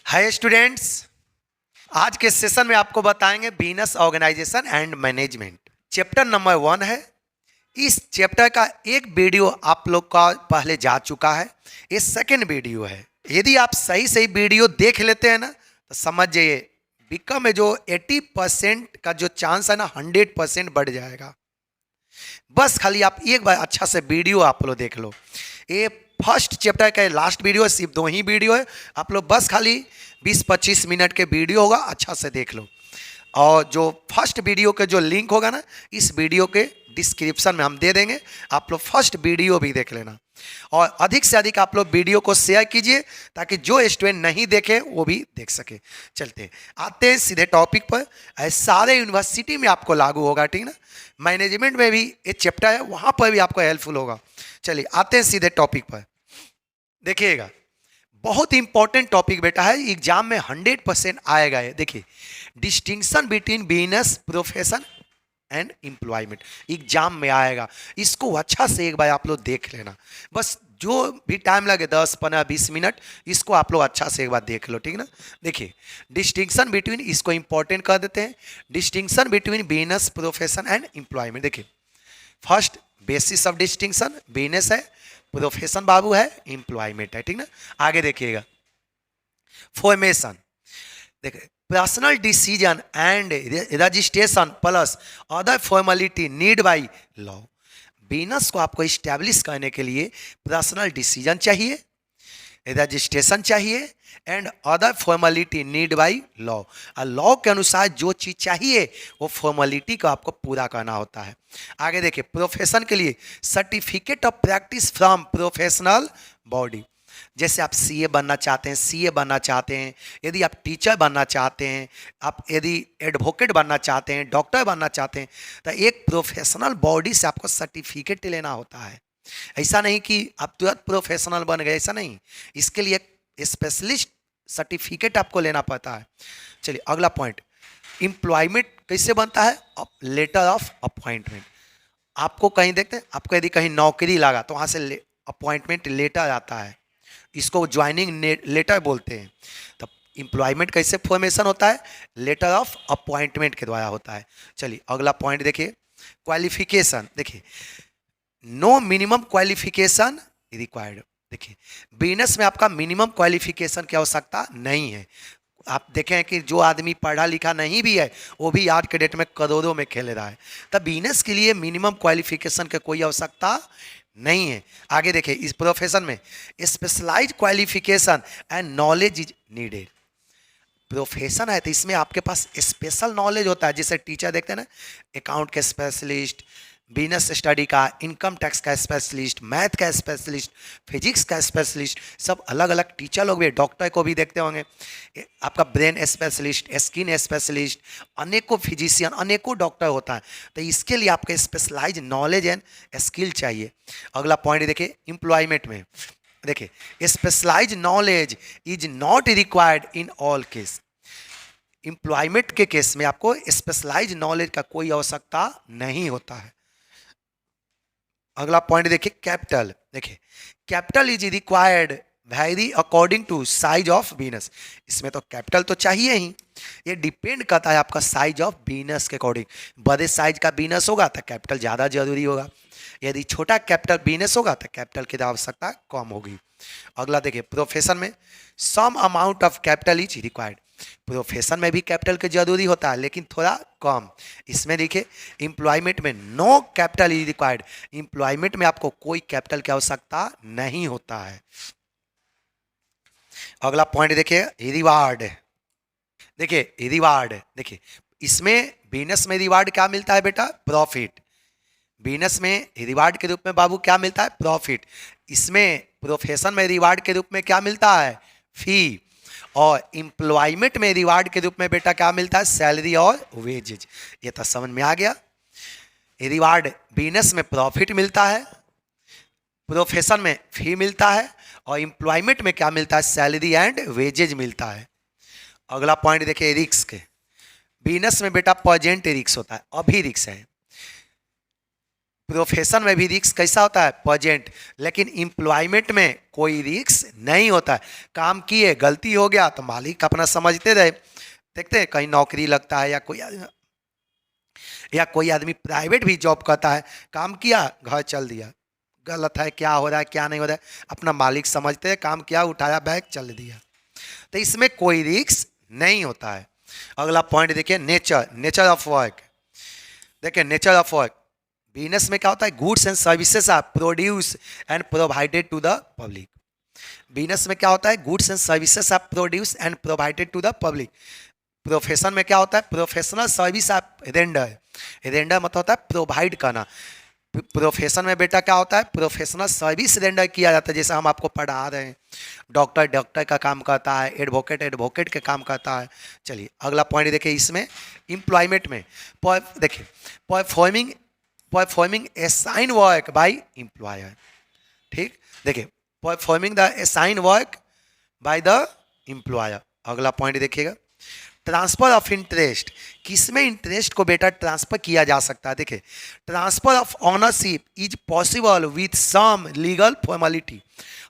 Hi students, आज के session में आपको बताएंगे business organization and management. Chapter number 1 है। इस चैप्टर का एक वीडियो आप लोग का पहले जा चुका है, ये सेकंड वीडियो है। यदि आप सही सही वीडियो देख लेते हैं ना तो समझ जाइए बिकम में जो 80% का जो चांस है ना 100% बढ़ जाएगा। बस खाली आप एक बार अच्छा से वीडियो आप लोग देख लो। ये फर्स्ट चैप्टर का लास्ट वीडियो है, सिर्फ 2 ही वीडियो है। आप लोग बस खाली 20-25 मिनट के वीडियो होगा, अच्छा से देख लो। और जो फर्स्ट वीडियो के जो लिंक होगा ना, इस वीडियो के डिस्क्रिप्शन में हम दे देंगे, आप लोग फर्स्ट वीडियो भी देख लेना। और अधिक से अधिक आप लोग वीडियो को शेयर कीजिए ताकि जो स्टूडेंट नहीं देखे वो भी देख सके। चलते आते हैं सीधे टॉपिक पर। सारे यूनिवर्सिटी में आपको लागू होगा, ठीक ना। मैनेजमेंट में भी एक चैप्टर है, वहाँ पर भी आपको हेल्पफुल होगा। चलिए आते हैं सीधे टॉपिक पर। देखिएगा, बहुत इंपॉर्टेंट टॉपिक बेटा है, एग्जाम में 100% आएगा। ये देखिए, distinction between business profession and employment exam में आएगा। इसको अच्छा से एक बार आप लोग देख लेना। बस जो भी टाइम लगे 10-15-20 मिनट, इसको आप लोग अच्छा से एक बार देख लो, ठीक ना। देखिए, डिस्टिंक्शन बिटवीन, इसको इंपॉर्टेंट कर देते हैं। Distinction between business profession and employment. देखिए, first basis of distinction business है, प्रोफेशन बाबू है, एम्प्लॉयमेंट है, ठीक ना। आगे देखिएगा, फॉर्मेशन। देखिए, personal decision and registration plus other formality need by law. Business को आपको इस्टेब्लिश करने के लिए पर्सनल डिसीजन चाहिए, रजिस्ट्रेशन चाहिए and other formality need by law. और लॉ के अनुसार जो चीज़ चाहिए वो फॉर्मेलिटी को आपको पूरा करना होता है। आगे देखिए, प्रोफेशन के लिए certificate of practice from professional body. जैसे आप सीए बनना चाहते हैं, सीए बनना चाहते हैं, यदि आप टीचर बनना चाहते हैं, आप यदि एडवोकेट बनना चाहते हैं, डॉक्टर बनना चाहते हैं, तो एक प्रोफेशनल बॉडी से आपको सर्टिफिकेट लेना होता है। ऐसा नहीं कि आप तुरंत प्रोफेशनल बन गए, ऐसा नहीं। इसके लिए स्पेशलिस्ट सर्टिफिकेट आपको लेना पड़ता है। चलिए अगला पॉइंट, एम्प्लॉयमेंट कैसे बनता है? Letter of appointment. आपको कहीं देखते हैं, आपको यदि कहीं नौकरी लगा तो वहाँ से अपॉइंटमेंट लेटर आता है, इसको ज्वाइनिंग लेटर बोलते हैं। तब एम्प्लॉयमेंट कैसे फॉर्मेशन होता है? लेटर ऑफ अपॉइंटमेंट के द्वारा होता है। चलिए अगला पॉइंट देखिए, क्वालिफिकेशन। देखिए, नो मिनिमम क्वालिफिकेशन रिक्वायर्ड। देखिए, बिजनेस में आपका मिनिमम क्वालिफिकेशन की आवश्यकता नहीं है। आप देखें कि जो आदमी पढ़ा लिखा नहीं भी है वो भी आज के डेट में करोड़ों में खेल रहा है। तब बिजनेस के लिए मिनिमम क्वालिफिकेशन की कोई आवश्यकता नहीं है। आगे देखिए, इस प्रोफेशन में specialise qualification and knowledge is needed. Profession है तो इसमें आपके पास स्पेशल नॉलेज होता है। जैसे टीचर देखते हैं ना, अकाउंट के स्पेशलिस्ट, बिजनेस स्टडी का, इनकम टैक्स का स्पेशलिस्ट, मैथ का स्पेशलिस्ट, फिजिक्स का स्पेशलिस्ट, सब अलग अलग टीचर लोग भी, डॉक्टर को भी देखते होंगे। आपका ब्रेन स्पेशलिस्ट, स्किन स्पेशलिस्ट, अनेकों फिजिशियन, अनेकों डॉक्टर होता है। तो इसके लिए आपका स्पेशलाइज नॉलेज एंड स्किल चाहिए। अगला पॉइंट देखिए, एम्प्लॉयमेंट में देखिए, specialise knowledge is not required in all case. Employment के केस में आपको स्पेशलाइज नॉलेज का कोई आवश्यकता नहीं होता है। अगला पॉइंट देखिए, कैपिटल। देखिए, capital is required vary according to size of business. इसमें तो कैपिटल तो चाहिए ही, ये डिपेंड करता है आपका साइज ऑफ बिजनेस के अकॉर्डिंग। बड़े साइज का बिजनेस होगा तो कैपिटल ज़्यादा जरूरी होगा, यदि छोटा कैपिटल बिजनेस होगा तो कैपिटल की आवश्यकता कम होगी। अगला देखिए, प्रोफेशन में some amount of capital is required. Profession में भी कैपिटल की जरूरी होता है लेकिन थोड़ा कम। इसमें देखिए, एम्प्लॉयमेंट में no capital is required. Employment में आपको कोई कैपिटल की आवश्यकता नहीं होता है। अगला पॉइंट देखिए, रिवार्ड। देखिए रिवार्ड, देखिए इसमें बिजनेस में रिवार्ड क्या मिलता है बेटा? प्रॉफिट। बिजनेस में रिवार्ड के रूप में बाबू क्या मिलता है? प्रॉफिट। इसमें प्रोफेशन में रिवार्ड के रूप में क्या मिलता है? फी। और एम्प्लॉयमेंट में रिवार्ड के रूप में बेटा क्या मिलता है? सैलरी और वेजेज। ये तो समझ में आ गया। रिवार्ड बिजनेस में प्रॉफिट मिलता है, प्रोफेशन में फी मिलता है, और एम्प्लॉयमेंट में क्या मिलता है? सैलरी एंड वेजेज मिलता है। अगला पॉइंट देखिए, रिस्क। बिजनेस में बेटा प्रेजेंट रिस्क होता है, अभी रिस्क है। प्रोफेशन में भी रिस्क कैसा होता है, प्रेजेंट, लेकिन एम्प्लॉयमेंट में कोई रिस्क नहीं होता है। काम किए, गलती हो गया तो मालिक अपना समझते रहे। देखते हैं कहीं नौकरी लगता है या कोई आदमी प्राइवेट भी जॉब करता है, काम किया घर चल दिया, गलत है, क्या हो रहा है क्या नहीं हो रहा है अपना मालिक समझते हैं, काम किया उठाया बैग चल दिया, तो इसमें कोई रिस्क नहीं होता है। अगला पॉइंट देखिए, नेचर ऑफ वर्क। देखिए नेचर ऑफ वर्क, बिजनेस में क्या होता है, goods and services are produce and provided to the public. Business में क्या होता है, goods and services are produce and provided to the public. Profession में क्या होता है, professional service are render, render मतलब होता है प्रोवाइड करना। प्रोफेशन में बेटा क्या होता है, प्रोफेशनल सर्विस रेंडर किया जाता है, जैसे हम आपको पढ़ा रहे हैं, डॉक्टर डॉक्टर का काम करता है, एडवोकेट एडवोकेट के काम करता है। चलिए अगला पॉइंट देखिए, इसमें एम्प्लॉयमेंट में देखिए performing assign work by employer. ठीक, देखिए performing the assign work by the employer. अगला पॉइंट देखिएगा, ट्रांसफर ऑफ इंटरेस्ट, किसमें इंटरेस्ट को बेटा ट्रांसफर किया जा सकता है। देखिए transfer of ownership is possible with some legal formality.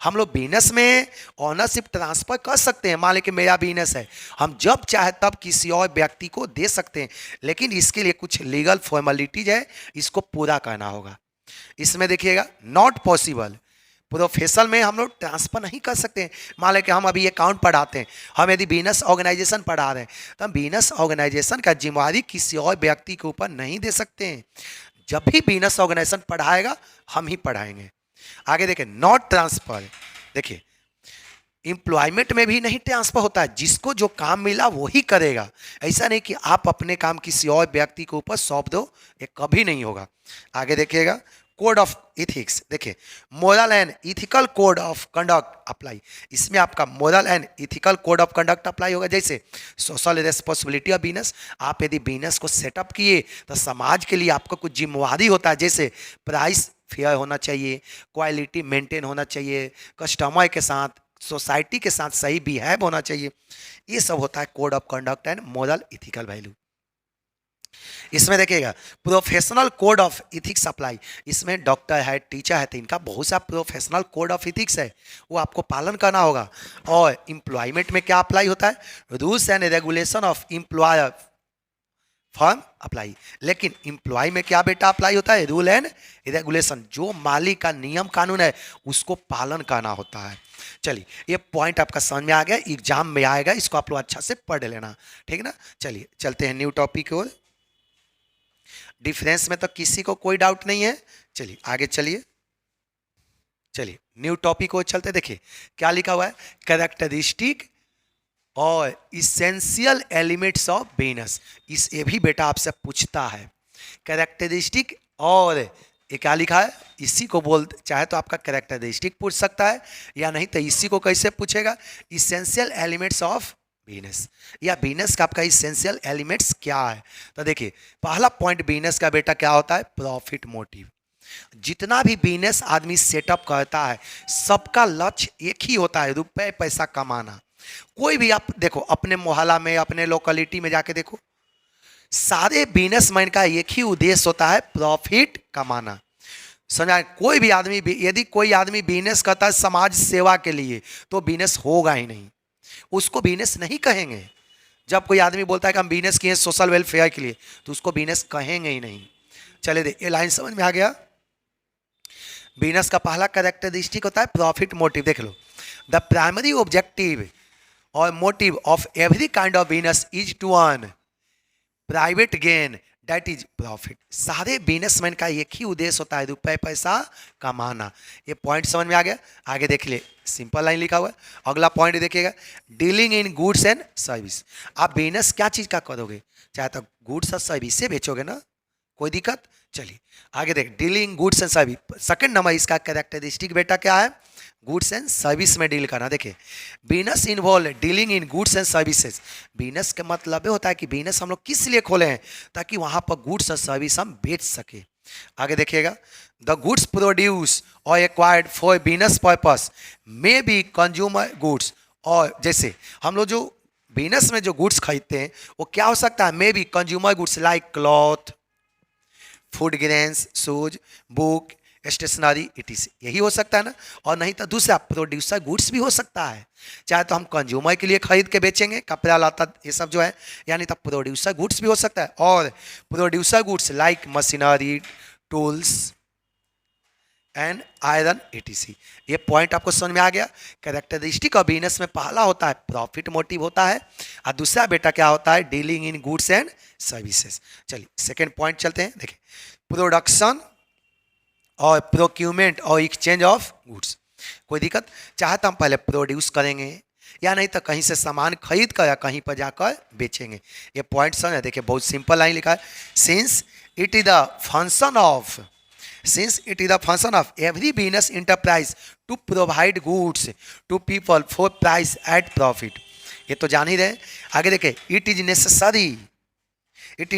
हम लोग बिजनेस में ऑनरशिप ट्रांसफर कर सकते हैं, मान लीजिए मेरा बिजनेस है, हम जब चाहे तब किसी और व्यक्ति को दे सकते हैं, लेकिन इसके लिए कुछ लीगल फॉर्मेलिटीज है, इसको पूरा करना होगा। इसमें देखिएगा नॉट पॉसिबल, प्रोफेशन में हम लोग ट्रांसफर नहीं कर सकते। मान लें कि हम अभी अकाउंट पढ़ाते हैं, हम यदि बिजनेस ऑर्गेनाइजेशन पढ़ा रहे हैं, तो हम बिजनेस ऑर्गेनाइजेशन का जिम्मेवारी किसी और व्यक्ति के ऊपर नहीं दे सकते हैं। जब भी बिजनेस ऑर्गेनाइजेशन पढ़ाएगा हम ही पढ़ाएंगे। आगे देखें, नॉट ट्रांसफर, देखिए एम्प्लॉयमेंट में भी नहीं ट्रांसफर होता है, जिसको जो काम मिला वही करेगा। ऐसा नहीं कि आप अपने काम किसी और व्यक्ति के ऊपर सौंप दो, ये कभी नहीं होगा। आगे देखिएगा, कोड ऑफ इथिक्स, देखिए moral and ethical code of conduct apply. इसमें आपका moral and ethical code of conduct apply होगा। जैसे सोशल रेस्पॉन्सिबिलिटी ऑफ बिजनेस, आप यदि बिजनेस को सेटअप किए तो समाज के लिए आपका कुछ जिम्मेवारी होता है, जैसे प्राइस फेयर होना चाहिए, क्वालिटी मेंटेन होना चाहिए, कस्टमर के साथ सोसाइटी के साथ सही बिहेव होना चाहिए। ये सब होता है code of conduct and moral ethical value. इसमें देखिएगा professional code of ethics apply. इसमें डॉक्टर है, टीचर है, तो इनका बहुत सा प्रोफेशनल कोड ऑफ इथिक्स है, वो आपको पालन करना होगा। और एम्प्लॉयमेंट में क्या अप्लाई होता है, rules and regulation of employer firm apply. लेकिन एम्प्लॉय में क्या बेटा अप्लाई होता है, रूल एंड रेगुलेशन, जो मालिक का नियम कानून है उसको पालन करना होता है। चलिए ये पॉइंट आपका समझ में आ गया, एग्जाम में आएगा, इसको आप लोग अच्छा से पढ़ लेना, ठीक ना। चलिए चलते हैं न्यू टॉपिक की ओर। डिफरेंस में तो किसी को कोई डाउट नहीं है। चलिए आगे चलिए न्यू टॉपिक को चलते, देखिए क्या लिखा हुआ है, कैरेक्टरिस्टिक और इसेंशियल एलिमेंट्स ऑफ बिजनेस। इस ये भी बेटा आपसे पूछता है, कैरेक्टरिस्टिक और ये क्या लिखा है, इसी को बोल, चाहे तो आपका कैरेक्टरिस्टिक पूछ सकता है या नहीं तो इसी को कैसे पूछेगा, इसेंशियल एलिमेंट्स ऑफ बिजनेस, या बिजनेस का आपका इसेंशियल एलिमेंट्स क्या है। तो देखिए पहला पॉइंट बिजनेस का बेटा क्या होता है, प्रॉफिट मोटिव। जितना भी बिजनेस आदमी सेटअप करता है सबका लक्ष्य एक ही होता है, रुपए पैसा कमाना। कोई भी आप देखो अपने मोहल्ला में, अपने लोकेलिटी में जाके देखो, सारे बिजनेसमैन का एक ही उद्देश्य होता है, प्रॉफिट कमाना। समझा, कोई भी आदमी, यदि कोई आदमी बिजनेस करता है समाज सेवा के लिए तो बिजनेस होगा ही नहीं, उसको बिजनेस नहीं कहेंगे। जब कोई आदमी बोलता है कि हम बिजनेस किए सोशल वेलफेयर के लिए, तो उसको बिजनेस कहेंगे ही नहीं। चले दे, ये लाइन समझ में आ गया। बिजनेस का पहला कैरेक्टरिस्टिक होता है प्रॉफिट मोटिव। देख लो, द प्राइमरी ऑब्जेक्टिव और motive of every kind of business is to earn private gain, that is profit. सारे बिजनेसमैन का एक ही उद्देश्य होता है, रुपए पैसा कमाना। ये पॉइंट समझ में आ गया। आगे देख ले, सिंपल लाइन लिखा हुआ है। अगला पॉइंट देखिएगा, dealing in goods and service. आप बिजनेस क्या चीज का करोगे, चाहे तो गुड्स और सर्विस से बेचोगे ना, कोई दिक्कत। चलिए आगे देख, dealing goods and service. Second number इसका कैरेक्टरिस्टिक बेटा क्या है, गुड्स एंड सर्विस में डील करना। देखिए business involve dealing in goods and services. Business का मतलब होता है कि बिजनेस हम लोग किस लिए खोले हैं, ताकि वहां पर गुड्स और सर्विस हम बेच सके। आगे देखिएगा, द गुड्स प्रोड्यूस और acquired for business purpose may be consumer goods. और जैसे हम लोग जो बिजनेस में जो गुड्स खरीदते हैं वो क्या हो सकता है, may be consumer goods like cloth, food grains, shoes, book, stationery, etc, यही हो सकता है ना। और नहीं तो दूसरा प्रोड्यूसर गुड्स भी हो सकता है, चाहे तो हम कंज्यूमर के लिए खरीद के बेचेंगे कपड़ा लता ये सब जो है, यानी तो प्रोड्यूसर गुड्स भी हो सकता है। और producer goods like machinery, tools and iron, etc. ये पॉइंट आपको समझ में आ गया। कैरेक्टरिस्टिक ऑफ बिजनेस में पहला होता है प्रॉफिट मोटिव होता है, और दूसरा बेटा क्या होता है, dealing in goods and services. चलिए सेकेंड पॉइंट चलते हैं। देखिए प्रोडक्शन और प्रोक्यूरमेंट और एक्सचेंज ऑफ गुड्स। कोई दिक्कत, चाहे तो हम पहले प्रोड्यूस करेंगे या नहीं तो कहीं से सामान खरीद कर या कहीं पर जाकर बेचेंगे। ये पॉइंट समझ, देखिए बहुत सिंपल लाइन लिखा है, since it is the function of, since it is the function of every business enterprise to provide goods to people for price at profit। ये तो जान ही रहे। आगे देखे, it is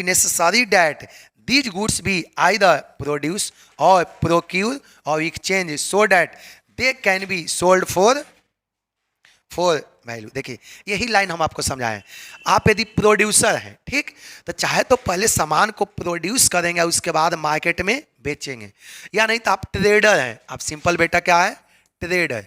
necessary that these goods be either produced or procured or exchanged so that they can be sold for value. देखिए यही line हम आपको समझाएं। आप यदि प्रोड्यूसर हैं, ठीक, तो चाहे तो पहले सामान को प्रोड्यूस करेंगे उसके बाद मार्केट में बेचेंगे, या नहीं तो आप ट्रेडर हैं। आप सिंपल बेटा क्या है, ट्रेडर।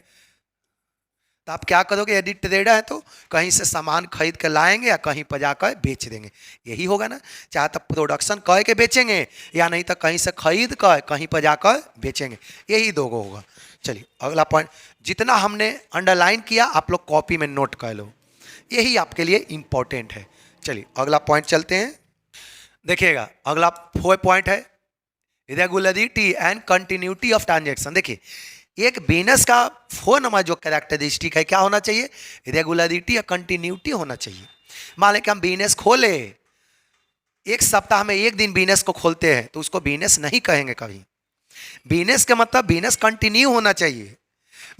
तो आप क्या करोगे, यदि ट्रेडर है तो कहीं से सामान खरीद कर लाएंगे या कहीं पर जाकर बेच देंगे, यही होगा ना। चाहे तो प्रोडक्शन कर के बेचेंगे या नहीं तो कहीं से खरीद कर कहीं पर जाकर बेचेंगे, यही दो होगा। चलिए अगला पॉइंट, जितना हमने अंडरलाइन किया आप लोग कॉपी में नोट कर लो, यही आपके लिए इंपॉर्टेंट है। चलिए अगला पॉइंट चलते हैं। देखिएगा अगला 4 पॉइंट है regularity and continuity of transaction. देखिए एक बिजनेस का 4 नंबर जो कैरेक्टरिस्टिक है क्या होना चाहिए, रेगुलरिटी या कंटिन्यूटी होना चाहिए। मान लें कि हम बिजनेस खोले, एक सप्ताह में एक दिन बिजनेस को खोलते हैं तो उसको बिजनेस नहीं कहेंगे कभी। बिजनेस का मतलब बिजनेस कंटिन्यू होना चाहिए।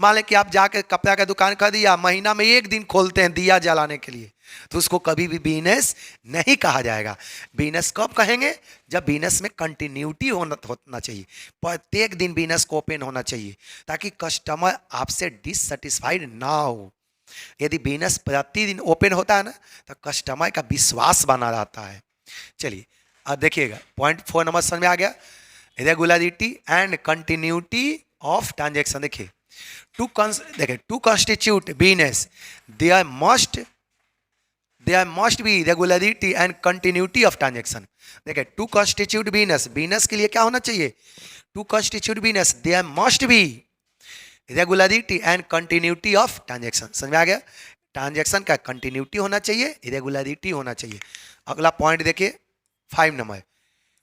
मान लें कि आप जाकर कपड़ा का दुकान कर दिया, महीना में एक दिन खोलते हैं दिया जलाने के लिए, तो उसको कभी भी बिजनेस नहीं कहा जाएगा। बिजनेस कब कहेंगे, जब बिजनेस में कंटिन्यूटी होना चाहिए, प्रत्येक दिन बिजनेस को ओपन होना चाहिए ताकि कस्टमर आपसे डिससेटिस्फाइड ना हो। यदि बिजनेस प्रतिदिन ओपन होता है ना तो कस्टमर का विश्वास बना रहता है। चलिए अब देखिएगा पॉइंट 4 नंबर समझ में आ गया, regularity and continuity of transaction. देखिए to constitute business there must be regularity and continuity of transaction। देखिए टू constitute बिजनेस के लिए क्या होना चाहिए, to constitute business there must be regularity and continuity of transaction। समझ में आ गया, ट्रांजेक्शन का कंटिन्यूटी होना चाहिए, रेगुलरिटी होना चाहिए। अगला पॉइंट देखिए 5 नंबर,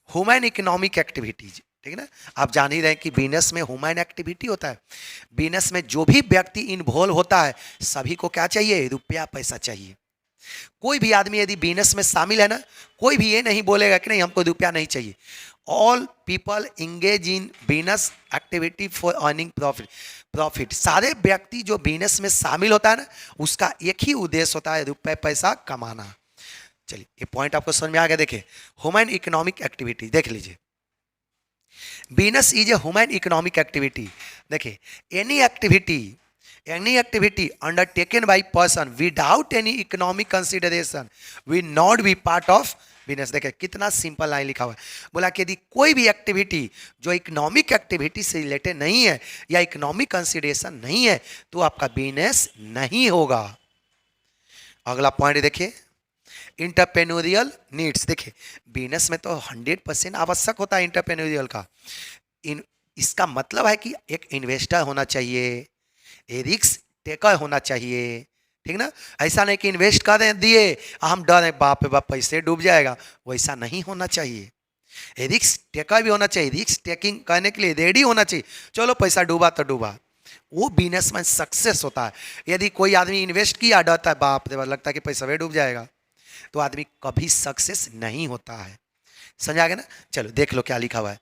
ह्यूमन इकोनॉमिक एक्टिविटीज। ठीक है ना, आप जान ही रहे हैं कि बिजनेस में ह्यूमन एक्टिविटी होता है। बिजनेस में जो भी व्यक्ति इन्वॉल्व होता है सभी को क्या चाहिए, रुपया पैसा चाहिए। कोई भी आदमी यदि बिजनेस में शामिल है ना, कोई भी ये नहीं बोलेगा कि नहीं हमको रुपया नहीं चाहिए। All people engage in business activity for earning profit. सारे व्यक्ति जो बिजनेस में शामिल होता है ना उसका एक ही उद्देश्य होता है, रुपये पैसा कमाना। चलिए ये पॉइंट आपको समझ में आ गया। देखिए ह्यूमन इकोनॉमिक एक्टिविटी देख लीजिए, business is a human economic activity. देखिए any activity undertaken by person without any economic consideration will not be part of business. देखिए कितना सिंपल लाइन लिखा हुआ है, बोला कि यदि कोई भी एक्टिविटी जो इकोनॉमिक एक्टिविटी से रिलेटेड नहीं है या इकोनॉमिक कंसिडरेशन नहीं है तो आपका बिजनेस नहीं होगा। अगला पॉइंट देखिए इंटरप्रेन्योरियल नीड्स। देखिए बिजनेस में तो 100% आवश्यक होता है इंटरप्रेन्योरियल का। इसका मतलब है कि एक इन्वेस्टर होना चाहिए, ए रिस्क टेकर होना चाहिए। ठीक ना, ऐसा नहीं कि इन्वेस्ट कर दिए हम डर है बाप रे बाप पैसे डूब जाएगा, वैसा नहीं होना चाहिए। ए रिस्क टेकर भी होना चाहिए, रिस्क टेकिंग करने के लिए रेडी होना चाहिए। चलो पैसा डूबा तो डूबा, वो बिजनेस में सक्सेस होता है। यदि कोई आदमी इन्वेस्ट किया डरता है बाप रे बाप लगता है कि पैसा वे डूब जाएगा, तो आदमी कभी सक्सेस नहीं होता है। समझ आ गया ना। चलो देख लो क्या लिखा हुआ है,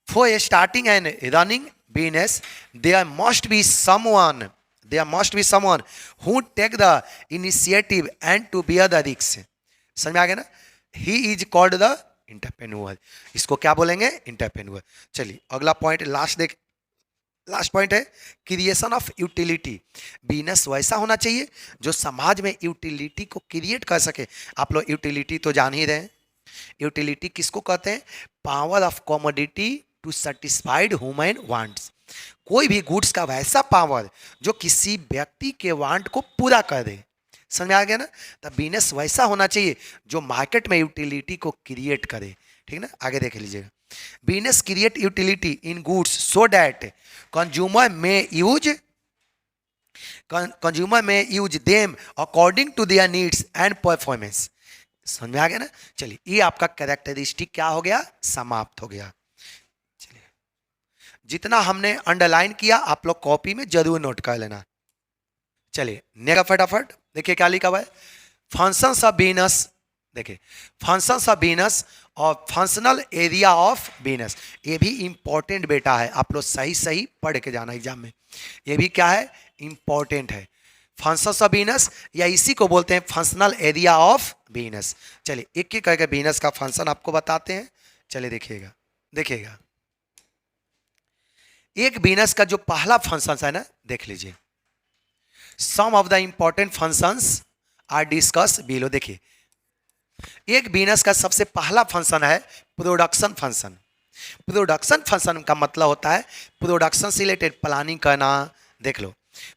for starting and running business there must be someone who take the initiative and to bear the risk. समझ में आ गया ना, he is called the entrepreneur. इसको क्या बोलेंगे, एंटरप्रेन्योर। चलिए अगला पॉइंट लास्ट पॉइंट है क्रिएशन ऑफ यूटिलिटी। बिजनेस वैसा होना चाहिए जो समाज में यूटिलिटी को क्रिएट कर सके। आप लोग यूटिलिटी तो जान ही रहे हैं, यूटिलिटी किसको कहते हैं? Power of commodity to satisfied human wants. कोई भी गुड्स का वैसा पावर जो किसी व्यक्ति के वांट को पूरा कर दे। समझ में आ गया ना? तब बिजनेस वैसा होना चाहिए जो मार्केट में यूटिलिटी को क्रिएट करे। ठीक ना? आगे देख लीजिएगा। Business create utility in goods so that consumer may use them according to their needs and performance. समझ में आ गया ना? चलिए, ये आपका कैरेक्टरिस्टिक क्या हो गया? समाप्त हो गया। चलिए, जितना हमने अंडरलाइन किया आप लोग कॉपी में जरूर नोट कर लेना। चलिए नेगा फटाफट देखिए क्या लिखा हुआ है। फंक्शंस ऑफ बिजनेस, देखिए फंक्शंस ऑफ बिजनेस और फंक्शनल एरिया ऑफ बिजनेस, ये भी इंपॉर्टेंट बेटा है, आप लोग सही सही पढ़ के जाना एग्जाम में। ये भी क्या है? इंपॉर्टेंट है। फंक्शंस ऑफ बिजनेस या इसी को बोलते हैं फंक्शनल एरिया ऑफ बिजनेस। चलिए एक एक करके बिजनेस का फंक्शन आपको बताते हैं। चलिए देखिएगा, देखिएगा एक बिजनेस का जो पहला फंक्शन है ना, देख लीजिए। Some of the important functions are discuss below. देखिए एक बिजनेस का सबसे पहला फंक्शन है प्रोडक्शन फंक्शन। प्रोडक्शन फंक्शन का मतलब होता है प्रोडक्शन से रिलेटेड प्लानिंग करना। देख लो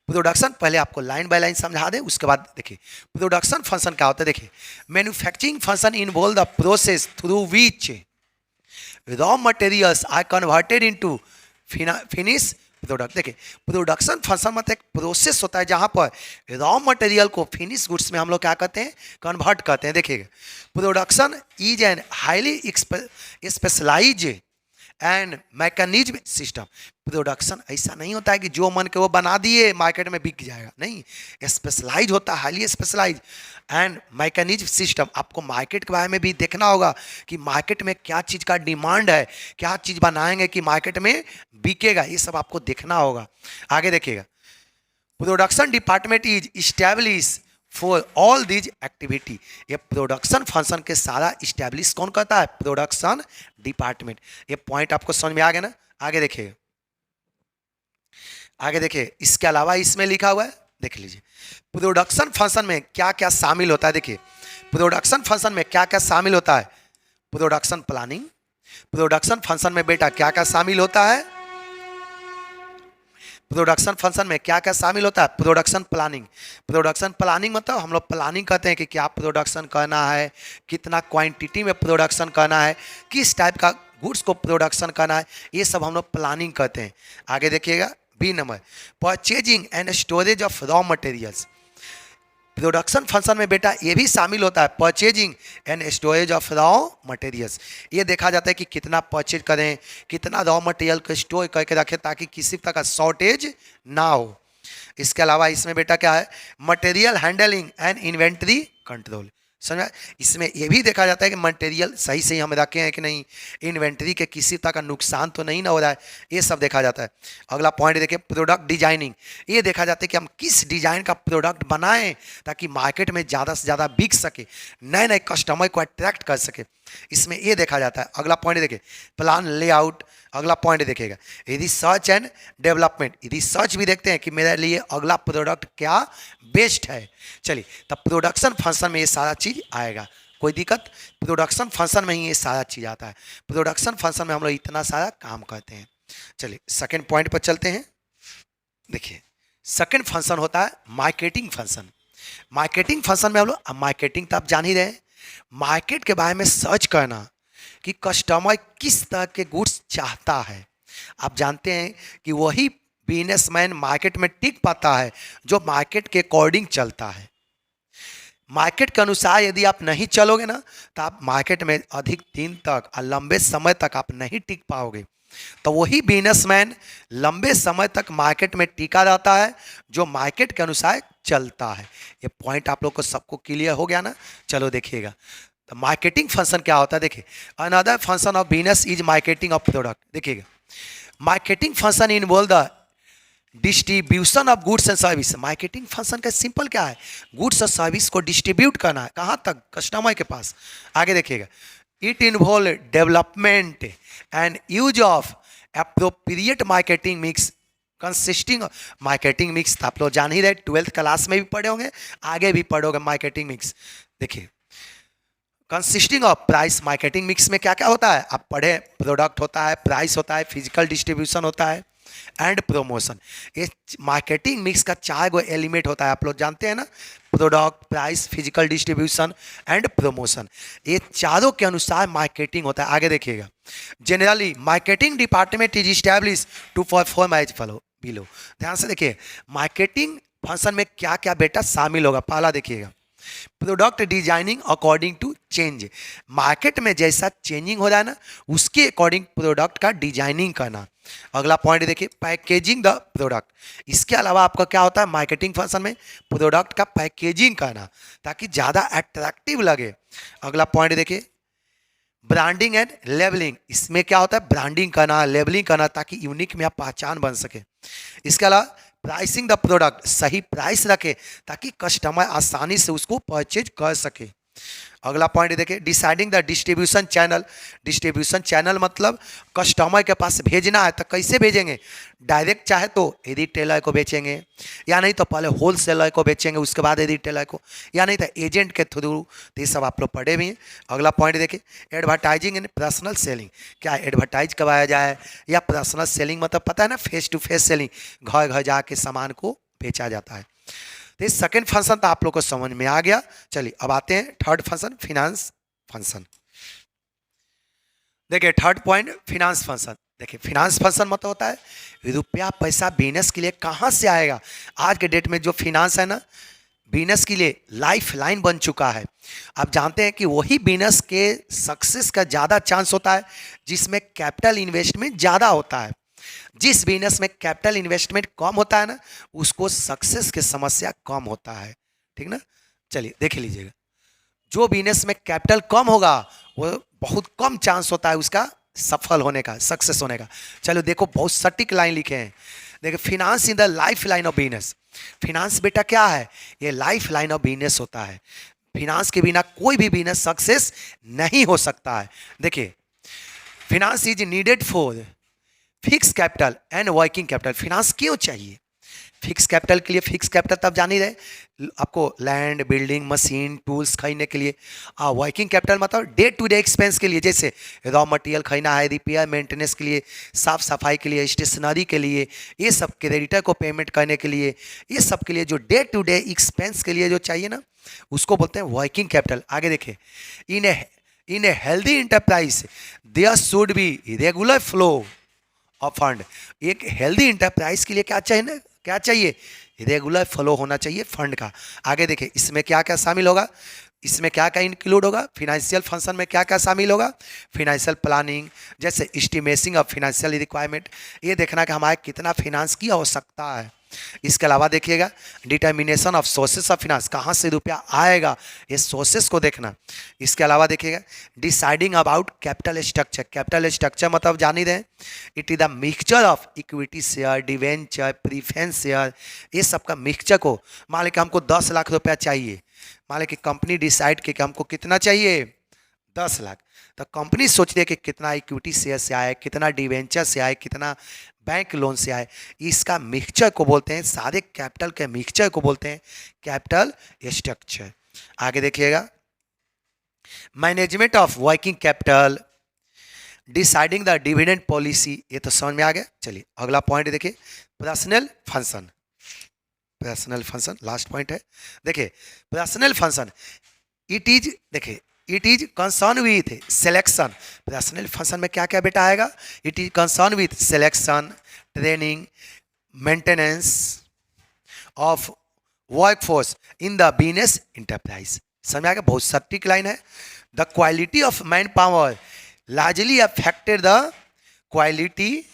प्रोडक्शन, पहले आपको लाइन बाय लाइन समझा दे, उसके बाद देखिए प्रोडक्शन फंक्शन क्या होता है। देखिए manufacturing function involve the process through which raw materials are converted into finish product. देखिए प्रोडक्शन फंक्शन मतलब एक प्रोसेस होता है जहां पर रॉ मटेरियल को फिनिश गुड्स में हम लोग क्या करते हैं? कन्वर्ट करते हैं। देखिएगा production is an highly specialise and mechanism system. Production ऐसा नहीं होता है कि जो मन के वो बना दिए मार्केट में बिक जाएगा, नहीं। स्पेशलाइज होता है, highly specialise and mechanism system. आपको मार्केट के बारे में भी देखना होगा कि मार्केट में क्या चीज़ का डिमांड है, क्या चीज़ बनाएंगे कि मार्केट में बिकेगा, ये सब आपको देखना होगा। आगे देखिएगा production department is establish for all these activity. ये प्रोडक्शन फंक्शन के सारा इस्टेब्लिश कौन करता है? Production department. ये पॉइंट आपको समझ में आ गया ना? आगे देखिए, आगे देखिए इसके अलावा इसमें लिखा हुआ है, देख लीजिए प्रोडक्शन फंक्शन में क्या क्या शामिल होता है। देखिए प्रोडक्शन फंक्शन में क्या क्या शामिल होता है? Production planning. प्रोडक्शन फंक्शन में बेटा क्या क्या शामिल होता है? प्रोडक्शन फंक्शन में क्या क्या शामिल होता है? Production planning. प्रोडक्शन प्लानिंग मतलब हम लोग प्लानिंग करते हैं कि क्या प्रोडक्शन करना है, कितना क्वांटिटी में प्रोडक्शन करना है, किस टाइप का गुड्स को प्रोडक्शन करना है, ये सब हम लोग प्लानिंग करते हैं। आगे देखिएगा B number, purchasing and storage of raw materials. Production function में बेटा ये भी शामिल होता है purchasing and storage of raw materials. ये देखा जाता है कि कितना परचेज करें, कितना रॉ मटेरियल को स्टोर करके रखें ताकि किसी तरह का शॉर्टेज ना हो। इसके अलावा इसमें बेटा क्या है? Material handling and inventory control. समझा? इसमें यह भी देखा जाता है कि मटेरियल सही सही हम रखे हैं कि नहीं, इन्वेंट्री के किसी तरह का नुकसान तो नहीं ना हो रहा है, ये सब देखा जाता है। अगला पॉइंट देखिए प्रोडक्ट डिजाइनिंग। ये देखा जाता है कि हम किस डिजाइन का प्रोडक्ट बनाएं ताकि मार्केट में ज़्यादा से ज़्यादा बिक सके, नए नए कस्टमर को अट्रैक्ट कर सके, इसमें ये देखा जाता है। अगला पॉइंट देखिए प्लान लेआउट। अगला पॉइंट देखिएगा रिसर्च एंड डेवलपमेंट। रिसर्च भी देखते हैं कि मेरे लिए अगला प्रोडक्ट क्या बेस्ट है। चलिए तब प्रोडक्शन फंक्शन में ये सारा चीज़ आएगा, कोई दिक्कत? प्रोडक्शन फंक्शन में ही ये सारा चीज़ आता है। प्रोडक्शन फंक्शन में हम लोग इतना सारा काम करते हैं। चलिए सेकंड पॉइंट पर चलते हैं। देखिए सेकंड फंक्शन होता है मार्केटिंग फंक्शन। मार्केटिंग फंक्शन में हम लोग, मार्केटिंग तो आप जान ही रहे हैं, मार्केट के बारे में सर्च करना कि कस्टमर किस तरह के गुड्स चाहता है। आप जानते हैं कि वही बिजनेसमैन मार्केट में टिक पाता है जो मार्केट के अकॉर्डिंग चलता है। मार्केट के अनुसार यदि आप नहीं चलोगे ना तो आप मार्केट में अधिक दिन तक और लंबे समय तक आप नहीं टिक पाओगे। तो वही बिजनेसमैन लंबे समय तक मार्केट में टिका रहता है जो मार्केट के अनुसार चलता है। ये पॉइंट आप लोग को सबको क्लियर हो गया ना? चलो देखिएगा तो मार्केटिंग फंक्शन क्या होता है। देखिए another function of business is marketing of product. देखिएगा marketing function involve the distribution of goods and service. Marketing function का सिंपल क्या है? गुड्स और सर्विस को डिस्ट्रीब्यूट करना है, कहाँ तक? कस्टमर के पास। आगे देखिएगा it involve development and use of appropriate marketing mix consisting. Marketing mix आप लोग जान ही रहे, 12th क्लास में भी पढ़े होंगे, आगे भी पढ़ोगे मार्केटिंग मिक्स। देखिए consisting of price. Marketing mix में क्या क्या होता है आप पढ़े, प्रोडक्ट होता है, प्राइस होता है, फिजिकल डिस्ट्रीब्यूशन होता है एंड प्रमोशन। ये मार्केटिंग मिक्स का 4 गो एलिमेंट होता है, आप लोग जानते हैं ना, product, price, physical distribution and promotion. ये चारों के अनुसार मार्केटिंग होता है। आगे देखिएगा, generally marketing department is establish to perform as follow below. ध्यान से देखिए, मार्केटिंग फंक्शन में क्या क्या बेटा शामिल होगा। पहला देखिएगा, product designing according to change. Market में जैसा चेंजिंग हो रहा है ना, उसके अकॉर्डिंग प्रोडक्ट का डिजाइनिंग करना। अगला पॉइंट देखिए, पैकेजिंग द प्रोडक्ट। इसके अलावा आपका क्या होता है मार्केटिंग फंक्शन में, प्रोडक्ट का पैकेजिंग करना ताकि ज़्यादा अट्रैक्टिव लगे। अगला पॉइंट देखिए, ब्रांडिंग एंड लेबलिंग। इसमें क्या होता है ब्रांडिंग करना, लेबलिंग करना ताकि यूनिक में आप पहचान बन सके। इसके अलावा प्राइसिंग द प्रोडक्ट, सही प्राइस रखे ताकि कस्टमर आसानी से उसको परचेज कर सके। अगला पॉइंट देखिए, deciding the distribution channel. Distribution channel मतलब कस्टमर के पास भेजना है तो कैसे भेजेंगे, डायरेक्ट चाहे तो रिटेलर को बेचेंगे, या नहीं तो पहले होलसेलर को बेचेंगे उसके बाद रिटेलर को, या नहीं तो एजेंट के थ्रू। तो ये सब आप लोग पढ़े भी हैं। अगला पॉइंट देखिए, एडवर्टाइजिंग एंड पर्सनल सेलिंग। क्या एडवर्टाइज करवाया जाए या पर्सनल सेलिंग, मतलब पता है ना, फेस टू फेस सेलिंग, घर घर जाके सामान को बेचा जाता है। तो सेकंड फंक्शन तो आप लोग को समझ में आ गया। चलिए अब आते हैं थर्ड फंक्शन, फिनांस फंक्शन। देखिए थर्ड पॉइंट, फिनांस फंक्शन। देखिए फिनांस फंक्शन मतलब होता है रुपया पैसा बिजनेस के लिए कहाँ से आएगा। आज के डेट में जो फिनांस है ना, बिजनेस के लिए लाइफ लाइन बन चुका है। आप जानते हैं कि वही बिजनेस के सक्सेस का ज़्यादा चांस होता है जिसमें कैपिटल इन्वेस्टमेंट ज़्यादा होता है। जिस बिजनेस में कैपिटल इन्वेस्टमेंट कम होता है ना, उसको सक्सेस की समस्या कम होता है। ठीक ना, चलिए देख लीजिएगा, जो बिजनेस में कैपिटल कम होगा वो बहुत कम चांस होता है उसका सफल होने का, सक्सेस होने का। चलो देखो, बहुत सटीक लाइन लिखे हैं। देखो, finance in the life line of business. Finance बेटा क्या है, ये लाइफ लाइन ऑफ बिजनेस होता है। फिनांस के बिना कोई भी बिजनेस सक्सेस नहीं हो सकता है। देखिए, finance is needed for fix capital and working capital. Finance क्यों चाहिए, फिक्स कैपिटल के लिए, फिक्स कैपिटल तब जान ही रहे आपको, लैंड, बिल्डिंग, मशीन, टूल्स खरीदने के लिए। वर्किंग कैपिटल मतलब डे टू डे एक्सपेंस के लिए, जैसे रॉ मटेरियल खरीदना है, रिपेयर मेंटेनेंस के लिए, साफ सफाई के लिए, स्टेशनरी के लिए, ये सब क्रेडिटर को पेमेंट करने के लिए, ये सब के लिए जो डे टू डे एक्सपेंस के लिए जो चाहिए ना, उसको बोलते हैं वर्किंग कैपिटल। आगे देखिए, in a healthy enterprise there should be regular flow of fund. एक हेल्दी इंटरप्राइज के लिए क्या चाहिए ना, क्या चाहिए, रेगुलर फ्लो होना चाहिए फंड का। आगे देखिए, इसमें क्या क्या शामिल होगा, इसमें क्या क्या इंक्लूड होगा, फिनेंशियल फंक्शन में क्या क्या शामिल होगा, फिनेंशियल प्लानिंग, जैसे एस्टिमेशन ऑफ फिनेंशियल रिक्वायरमेंट, ये देखना कि हमारे कितना फिनांस की आवश्यकता है। इसके अलावा देखिएगा, determination of sources of finance, कहाँ से रुपया आएगा, ये सोर्सेस को देखना। इसके अलावा देखिएगा, deciding about capital structure. Capital structure मतलब जान ही रहे, it is the mixture of equity share, debenture, preference share, ये सब का मिक्सचर को। मान लीजिए हमको 10 लाख रुपया चाहिए, मान लीजिए कि कंपनी डिसाइड की कि हमको कितना चाहिए, 10 लाख। तो कंपनी सोच रही है कि कितना इक्विटी शेयर से आए, कितना डिवेंचर से आए, कितना बैंक लोन से आए। इसका मिक्सचर को बोलते हैं, सारे कैपिटल के मिक्सचर को बोलते हैं कैपिटल स्ट्रक्चर। आगे देखिएगा, management of working capital, deciding the dividend policy, ये तो समझ में आ गया। चलिए अगला पॉइंट देखिए, personal function. Personal function last point है। देखिए पर्सनल फंक्शन, इट इज, देखिए it is concern with selection. Personal function में क्या क्या बेटा आएगा, it is concern with selection, training, maintenance of workforce in the business enterprise. समझ में आ गया, बहुत सटीक लाइन है। The quality of man power largely affected the quality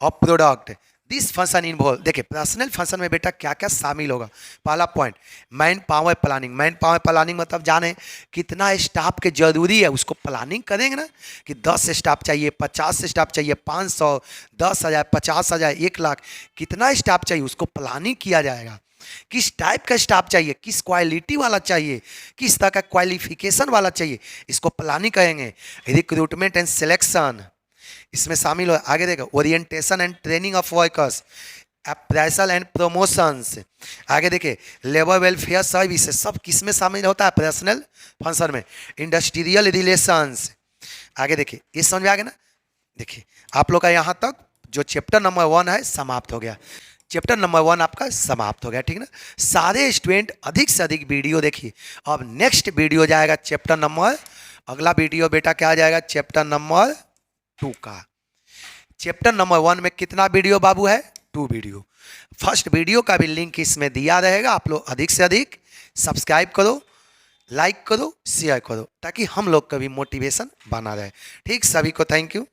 of product this function involve. देखिए पर्सनल फंक्शन में बेटा क्या क्या शामिल होगा। पहला point, man power planning. Man power planning मतलब जाने कितना स्टाफ के जरूरी है, उसको प्लानिंग करेंगे ना कि 10 स्टाफ चाहिए, 50 स्टाफ चाहिए, 500, 10,000, 50,000, 1 लाख, कितना स्टाफ चाहिए, उसको प्लानिंग किया जाएगा। किस टाइप का स्टाफ चाहिए, किस क्वालिटी वाला चाहिए, किस तरह का क्वालिफिकेशन वाला चाहिए, इसको प्लानिंग करेंगे। रिक्रूटमेंट एंड सिलेक्शन इसमें शामिल हो। आगे देखो, orientation and training of workers, appraisal and promotions. आगे देखिए लेबर वेलफेयर सर्विसेज, सब किस में शामिल होता है? पर्सनल फंक्शन में। Industrial relations. आगे देखिए ये समझ में आ गया ना। देखिए आप लोग का यहाँ तक जो चैप्टर नंबर 1 है समाप्त हो गया। चैप्टर नंबर 1 आपका समाप्त हो गया, ठीक ना। सारे स्टूडेंट अधिक से अधिक वीडियो देखिए। अब नेक्स्ट वीडियो जाएगा चैप्टर नंबर, अगला वीडियो बेटा क्या आ जाएगा? चैप्टर नंबर 2 का। चैप्टर नंबर 1 में कितना वीडियो बाबू है? 2 वीडियो। फर्स्ट वीडियो का भी लिंक इसमें दिया रहेगा। आप लोग अधिक से अधिक सब्सक्राइब करो, लाइक करो, शेयर करो, ताकि हम लोग का भी मोटिवेशन बना रहे। ठीक, सभी को थैंक यू।